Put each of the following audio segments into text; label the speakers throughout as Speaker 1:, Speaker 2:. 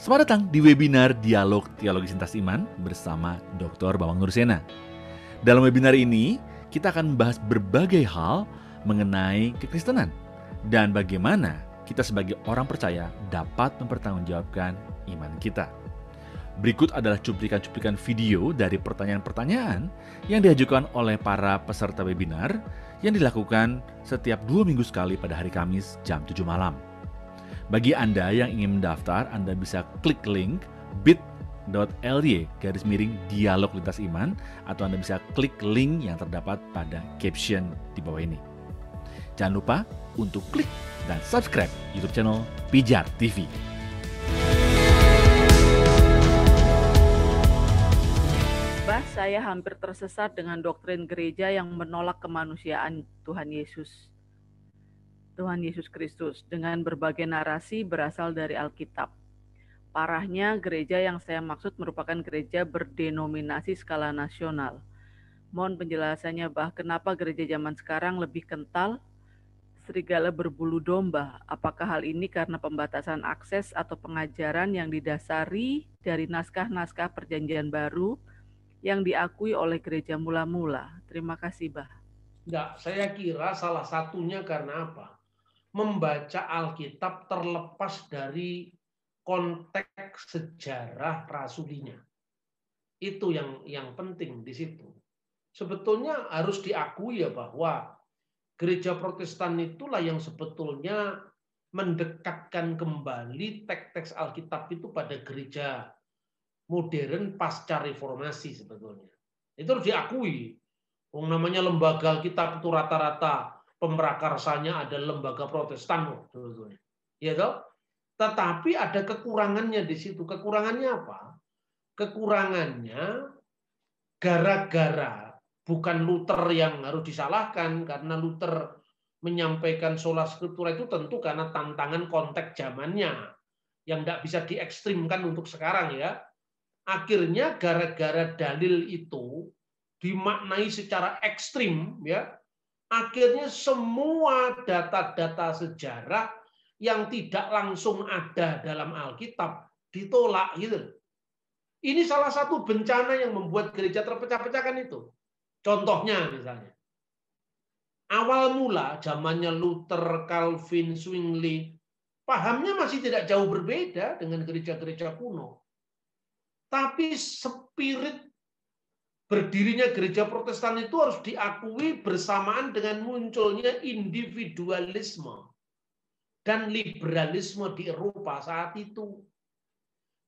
Speaker 1: Selamat datang di webinar Dialog Teologi Sintas Iman bersama Dr. Bambang Nursena. Dalam webinar ini, kita akan membahas berbagai hal mengenai kekristenan dan bagaimana kita sebagai orang percaya dapat mempertanggungjawabkan iman kita. Berikut adalah cuplikan-cuplikan video dari pertanyaan-pertanyaan yang diajukan oleh para peserta webinar yang dilakukan setiap 2 minggu sekali pada hari Kamis jam 7 malam. Bagi Anda yang ingin mendaftar, Anda bisa klik link bit.ly/dialog lintas iman atau Anda bisa klik link yang terdapat pada caption di bawah ini. Jangan lupa untuk klik dan subscribe YouTube channel Pijar TV.
Speaker 2: Saya hampir tersesat dengan doktrin gereja yang menolak kemanusiaan Tuhan Yesus Kristus dengan berbagai narasi berasal dari Alkitab. Parahnya, gereja yang saya maksud merupakan gereja berdenominasi skala nasional. Mohon penjelasannya, kenapa gereja zaman sekarang lebih kental, serigala berbulu domba? Apakah hal ini karena pembatasan akses atau pengajaran yang didasari dari naskah-naskah Perjanjian Baru yang diakui oleh gereja mula-mula? Terima kasih,
Speaker 3: Enggak, saya kira salah satunya karena apa? Membaca Alkitab terlepas dari konteks sejarah rasulinya. Itu yang penting di situ. Sebetulnya harus diakui ya bahwa gereja Protestan itulah yang sebetulnya mendekatkan kembali teks-teks Alkitab itu pada gereja modern pasca reformasi sebetulnya. Itu harus diakui. Namanya lembaga Alkitab itu rata-rata pemrakarsanya ada lembaga Protestan sebetulnya. Ya toh? Tetapi ada kekurangannya di situ. Kekurangannya apa? Kekurangannya gara-gara bukan Luther yang harus disalahkan, karena Luther menyampaikan sola scriptura itu tentu karena tantangan konteks zamannya yang tidak bisa diekstrimkan untuk sekarang ya. Akhirnya gara-gara dalil itu dimaknai secara ekstrim ya, akhirnya semua data-data sejarah yang tidak langsung ada dalam Alkitab ditolak gitu. Ini salah satu bencana yang membuat gereja terpecah-pecahkan itu. Contohnya misalnya, awal mula zamannya Luther, Calvin, Zwingli, pahamnya masih tidak jauh berbeda dengan gereja-gereja kuno. Tapi spirit berdirinya gereja Protestan itu harus diakui bersamaan dengan munculnya individualisme dan liberalisme di Eropa saat itu.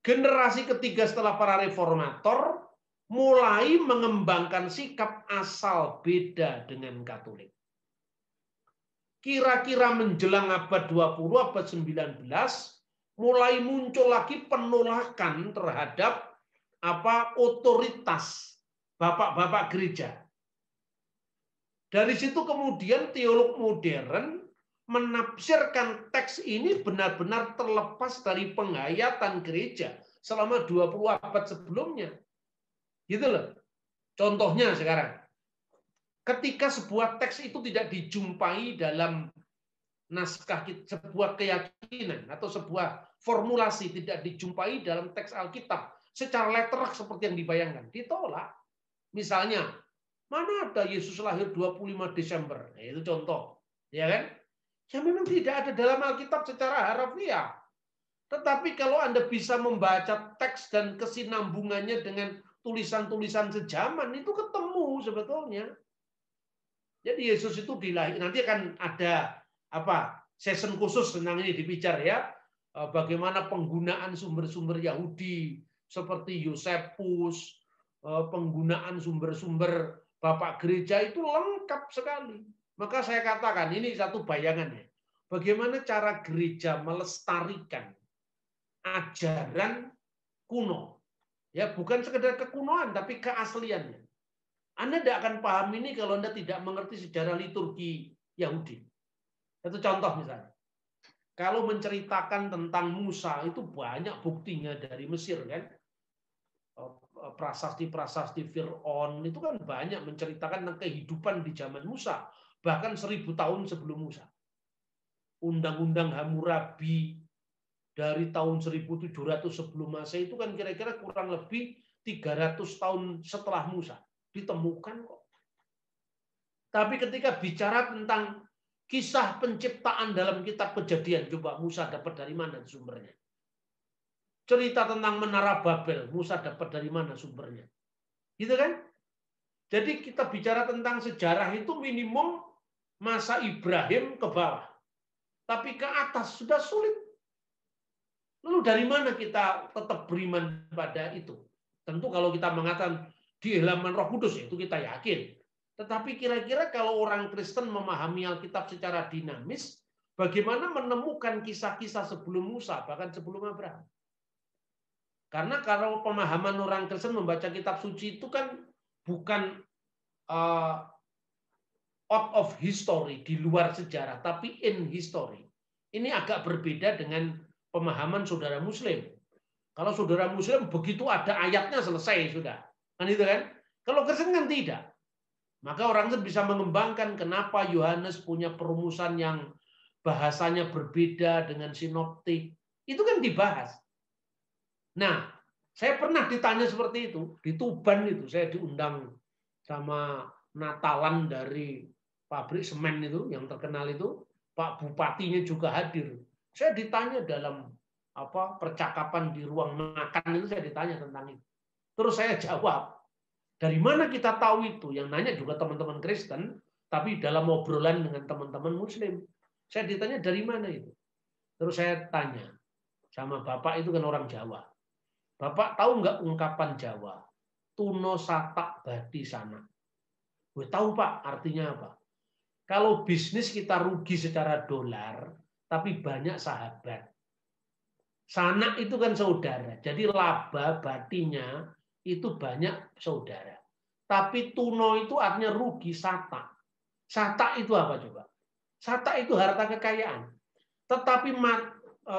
Speaker 3: Generasi ketiga setelah para reformator mulai mengembangkan sikap asal beda dengan Katolik. Kira-kira menjelang abad 20, abad 19, mulai muncul lagi penolakan terhadap otoritas bapak-bapak gereja. Dari situ kemudian teolog modern menafsirkan teks ini benar-benar terlepas dari penghayatan gereja selama 20 abad sebelumnya. Gitu loh. Contohnya sekarang, ketika sebuah teks itu tidak dijumpai dalam naskah sebuah keyakinan atau sebuah formulasi tidak dijumpai dalam teks Alkitab secara letterak seperti yang dibayangkan, ditolak. Misalnya, mana ada Yesus lahir 25 Desember? Nah, itu contoh, ya kan? Ya memang tidak ada dalam Alkitab secara harafiah. Tetapi kalau Anda bisa membaca teks dan kesinambungannya dengan tulisan-tulisan sejaman, itu ketemu sebetulnya. Jadi Yesus itu dilahirkan, nanti akan ada session khusus tentang ini dibicar ya, bagaimana penggunaan sumber-sumber Yahudi seperti Yosefus, penggunaan sumber-sumber bapak gereja itu lengkap sekali. Maka saya katakan ini satu bayangannya, bagaimana cara gereja melestarikan ajaran kuno, ya bukan sekedar kekunoan tapi keasliannya. Anda tidak akan paham ini kalau Anda tidak mengerti sejarah liturgi Yahudi. Satu contoh misalnya, kalau menceritakan tentang Musa itu banyak buktinya dari Mesir kan. Prasasti-prasasti Fir'aun itu kan banyak menceritakan tentang kehidupan di zaman Musa, bahkan 1000 tahun sebelum Musa. Undang-undang Hammurabi, dari tahun 1700 sebelum Masehi itu kan kira-kira kurang lebih 300 tahun setelah Musa. Ditemukan kok. Tapi ketika bicara tentang kisah penciptaan dalam kitab Kejadian, coba Musa dapat dari mana sumbernya? Cerita tentang Menara Babel, Musa dapat dari mana sumbernya? Gitu kan? Jadi kita bicara tentang sejarah itu minimum masa Ibrahim ke bawah. Tapi ke atas sudah sulit. Lalu dari mana kita tetap beriman pada itu? Tentu kalau kita mengatakan di halaman Roh Kudus, itu kita yakin. Tetapi kira-kira kalau orang Kristen memahami Alkitab secara dinamis, bagaimana menemukan kisah-kisah sebelum Musa, bahkan sebelum Abraham? Karena kalau pemahaman orang Kristen membaca kitab suci itu kan bukan out of history, di luar sejarah, tapi in history. Ini agak berbeda dengan pemahaman saudara Muslim. Kalau saudara Muslim begitu ada ayatnya selesai sudah, kan itu kan? Kalau Kristen kan tidak. Maka orang Kristen bisa mengembangkan kenapa Yohanes punya perumusan yang bahasanya berbeda dengan sinoptik. Itu kan dibahas. Nah, saya pernah ditanya seperti itu di Tuban itu, saya diundang sama Natalan dari pabrik semen itu yang terkenal itu, Pak Bupatinya juga hadir. Saya ditanya dalam percakapan di ruang makan itu, saya ditanya tentang itu. Terus saya jawab, dari mana kita tahu itu? Yang nanya juga teman-teman Kristen, tapi dalam obrolan dengan teman-teman Muslim. Saya ditanya dari mana itu? Terus saya tanya sama Bapak itu kan orang Jawa. Bapak tahu nggak ungkapan Jawa? Tuno satak badi sana. Gue tahu Pak, artinya apa? Kalau bisnis kita rugi secara dolar, tapi banyak sahabat. Sanak itu kan saudara. Jadi laba batinya itu banyak saudara. Tapi tuno itu artinya rugi, satak. Satak itu apa coba? Satak itu harta kekayaan. Tetapi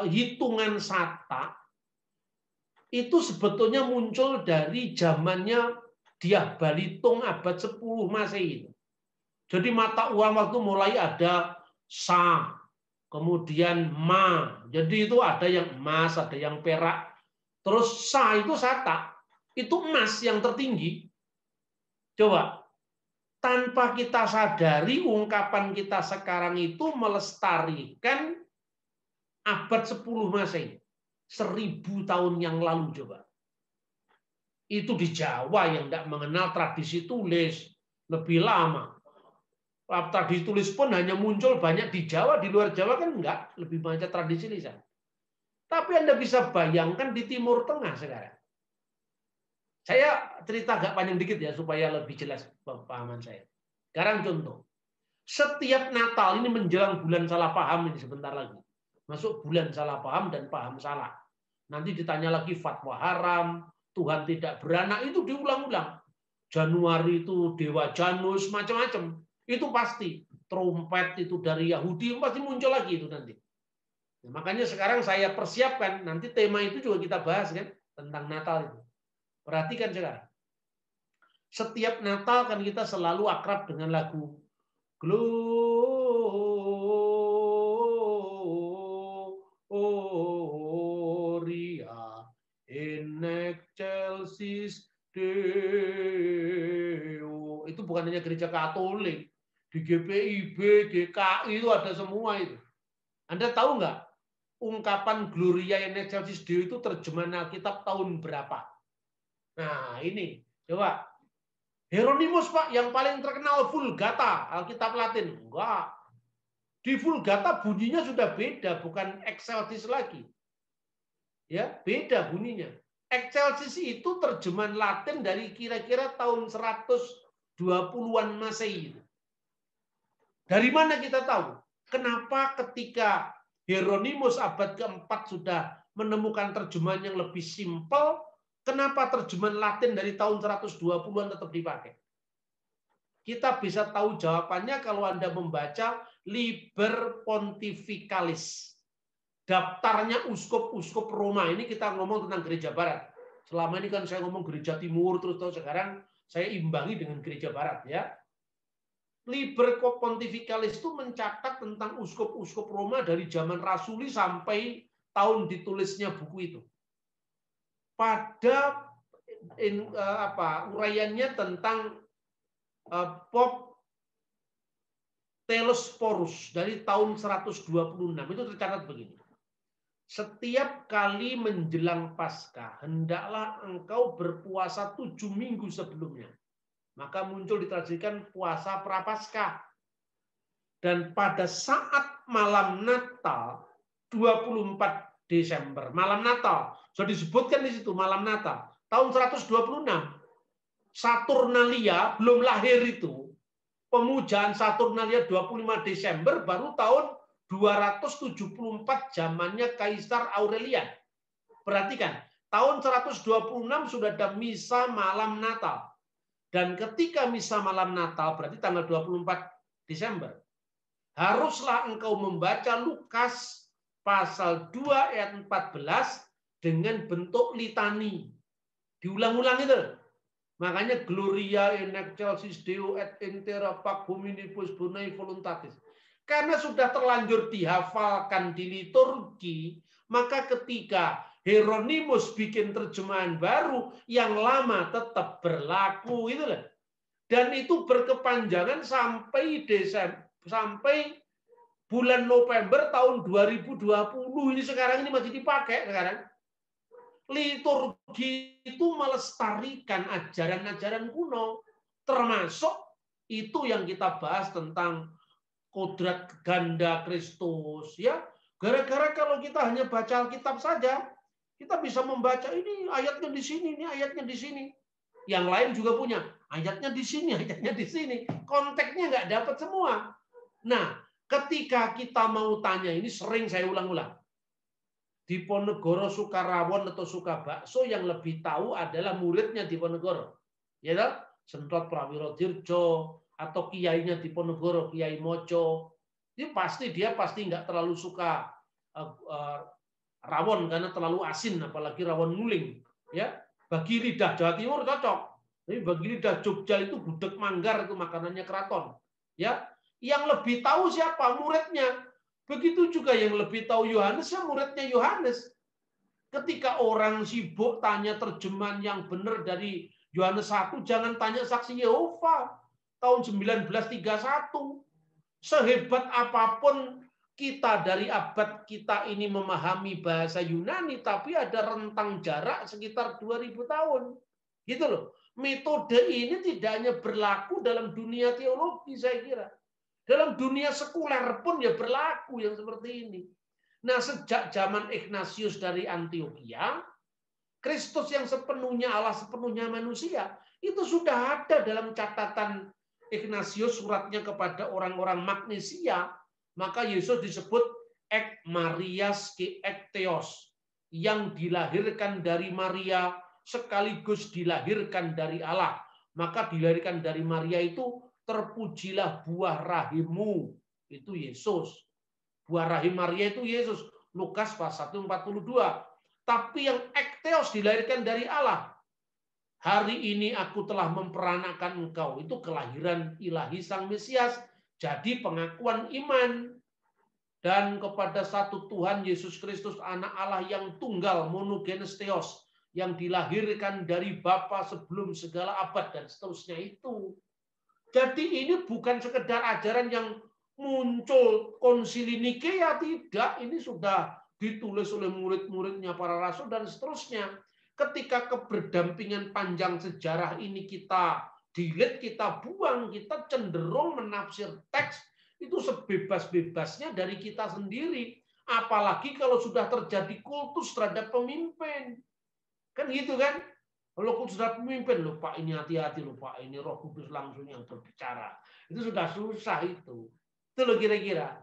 Speaker 3: hitungan satak itu sebetulnya muncul dari zamannya Dyah Balitung abad 10 Masehi. Jadi mata uang waktu mulai ada sa, kemudian ma. Jadi itu ada yang emas, ada yang perak. Terus sa itu sata, itu emas yang tertinggi. Coba, tanpa kita sadari ungkapan kita sekarang itu melestarikan abad 10 Masehi. 1000 tahun yang lalu coba. Itu di Jawa yang tidak mengenal tradisi tulis lebih lama. Tradisi tulis pun hanya muncul banyak di Jawa, di luar Jawa kan enggak, lebih banyak tradisi lisan. Tapi Anda bisa bayangkan di Timur Tengah sekarang. Saya cerita agak panjang dikit ya supaya lebih jelas pemahaman saya. Sekarang contoh. Setiap Natal ini menjelang bulan salah paham ini sebentar lagi. Masuk bulan salah paham dan paham salah. Nanti ditanya lagi fatwa haram, Tuhan tidak beranak, itu diulang-ulang. Januari itu Dewa Janus, macam-macam. Itu pasti. Trompet itu dari Yahudi, pasti muncul lagi itu nanti. Nah, makanya sekarang saya persiapkan, nanti tema itu juga kita bahas kan, tentang Natal itu. Perhatikan sekarang. Setiap Natal kan kita selalu akrab dengan lagu Gloria in excelsis Deo. Itu bukan hanya gereja Katolik. Di GPIB, GKI itu ada semua itu. Anda tahu nggak? Ungkapan Gloria in excelsis Deo itu terjemahan Alkitab tahun berapa? Nah ini, coba. Hieronymus Pak, yang paling terkenal Vulgata, Alkitab Latin. Enggak. Di Vulgata bunyinya sudah beda, bukan excelsis lagi. Ya, beda bunyinya. Excelsis itu terjemahan Latin dari kira-kira tahun 120-an Masehi. Dari mana kita tahu? Kenapa ketika Hieronymus abad keempat sudah menemukan terjemahan yang lebih simpel, kenapa terjemahan Latin dari tahun 120-an tetap dipakai? Kita bisa tahu jawabannya kalau Anda membaca Liber Pontificalis. Daftarnya uskup-uskup Roma. Ini kita ngomong tentang gereja barat. Selama ini kan saya ngomong gereja timur, terus sekarang saya imbangi dengan gereja barat. Ya. Liber Pontificalis itu mencatat tentang uskup-uskup Roma dari zaman Rasuli sampai tahun ditulisnya buku itu. Pada uraiannya tentang Pope Telesphorus dari tahun 126 itu tercatat begini. Setiap kali menjelang Paskah, hendaklah engkau berpuasa 7 minggu sebelumnya. Maka muncul ditradisikan puasa Prapaskah. Dan pada saat malam Natal, 24 Desember, malam Natal, sudah disebutkan di situ malam Natal, tahun 126, Saturnalia belum lahir itu, pemujaan Saturnalia 25 Desember baru tahun 274 zamannya Kaisar Aurelian. Perhatikan, tahun 126 sudah ada misa malam Natal. Dan ketika misa malam Natal, berarti tanggal 24 Desember, haruslah engkau membaca Lukas pasal 2 ayat 14 dengan bentuk litani. Diulang-ulang itu. Makanya Gloria in excelsis Deo et intera pac hominibus bonae voluntatis. Karena sudah terlanjur dihafalkan di liturgi, maka ketika Hieronymus bikin terjemahan baru, yang lama tetap berlaku. Itulah. Dan itu berkepanjangan sampai Desember, sampai bulan November tahun 2020. Ini sekarang ini masih dipakai sekarang. Liturgi itu melestarikan ajaran-ajaran kuno, termasuk itu yang kita bahas tentang kodrat ganda Kristus, ya. Gara-gara kalau kita hanya baca Alkitab saja, kita bisa membaca ini ayatnya di sini, ini ayatnya di sini. Yang lain juga punya ayatnya di sini, ayatnya di sini. Konteksnya nggak dapat semua. Nah, ketika kita mau tanya, ini sering saya ulang-ulang. Diponegoro Sukarawon atau Sukabakso yang lebih tahu adalah muridnya Diponegoro. Ya toh? Sentot Prawiro Dirjo atau kiainya Diponegoro, Kiai Mojo. Dia pasti nggak terlalu suka rawon karena terlalu asin, apalagi rawon nguling. Ya, bagi lidah Jawa Timur cocok. Tapi bagi lidah Jogja itu gudeg manggar, itu makanannya keraton. Ya, yang lebih tahu siapa? Muridnya. Begitu juga yang lebih tahu Yohanes, ya muridnya Yohanes. Ketika orang sibuk tanya terjemahan yang benar dari Yohanes 1, jangan tanya saksi Yehova tahun 1931. Sehebat apapun kita dari abad kita ini memahami bahasa Yunani, tapi ada rentang jarak sekitar 2000 tahun. Gitu loh. Metode ini tidak hanya berlaku dalam dunia teologi, saya kira. Dalam dunia sekuler pun ya berlaku yang seperti ini. Nah, sejak zaman Ignatius dari Antioquia, Kristus yang sepenuhnya Allah, sepenuhnya manusia, itu sudah ada dalam catatan Ignatius suratnya kepada orang-orang Magnesia. Maka Yesus disebut ek Marias ke ek Theos, yang dilahirkan dari Maria sekaligus dilahirkan dari Allah. Maka dilahirkan dari Maria itu terpujilah buah rahimmu, itu Yesus. Buah rahim Maria itu Yesus. Lukas pasal 1:42. Tapi yang ekteos dilahirkan dari Allah. Hari ini aku telah memperanakan engkau. Itu kelahiran ilahi Sang Mesias. Jadi pengakuan iman. Dan kepada satu Tuhan Yesus Kristus anak Allah yang tunggal, monogenes theos, yang dilahirkan dari Bapa sebelum segala abad dan seterusnya itu. Jadi ini bukan sekedar ajaran yang muncul konsili Nikea, tidak. Ini sudah ditulis oleh murid-muridnya para rasul dan seterusnya. Ketika keberdampingan panjang sejarah ini kita delete, kita buang, kita cenderung menafsir teks itu sebebas-bebasnya dari kita sendiri. Apalagi kalau sudah terjadi kultus terhadap pemimpin. Kan gitu kan? Kalau sudah pemimpin, lupa ini hati-hati, lupa ini Roh Kudus langsung yang berbicara. Itu sudah susah itu. Itu loh kira-kira.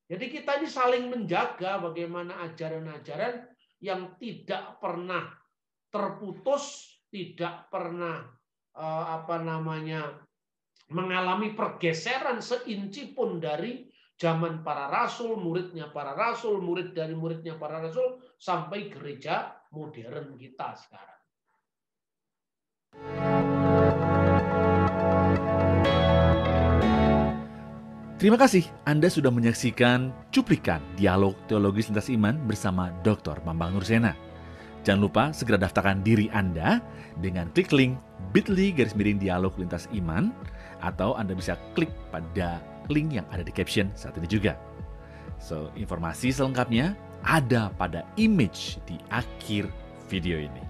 Speaker 3: Jadi kita ini saling menjaga bagaimana ajaran-ajaran yang tidak pernah terputus, tidak pernah mengalami pergeseran seinci pun dari zaman para rasul, muridnya para rasul, murid dari muridnya para rasul, sampai gereja modern kita sekarang.
Speaker 1: Terima kasih Anda sudah menyaksikan cuplikan dialog teologis lintas iman bersama Dr. Bambang Nursena. Jangan lupa segera daftarkan diri Anda dengan klik link bit.ly/dialog lintas iman, atau Anda bisa klik pada link yang ada di caption saat ini juga. So, informasi selengkapnya ada pada image di akhir video ini.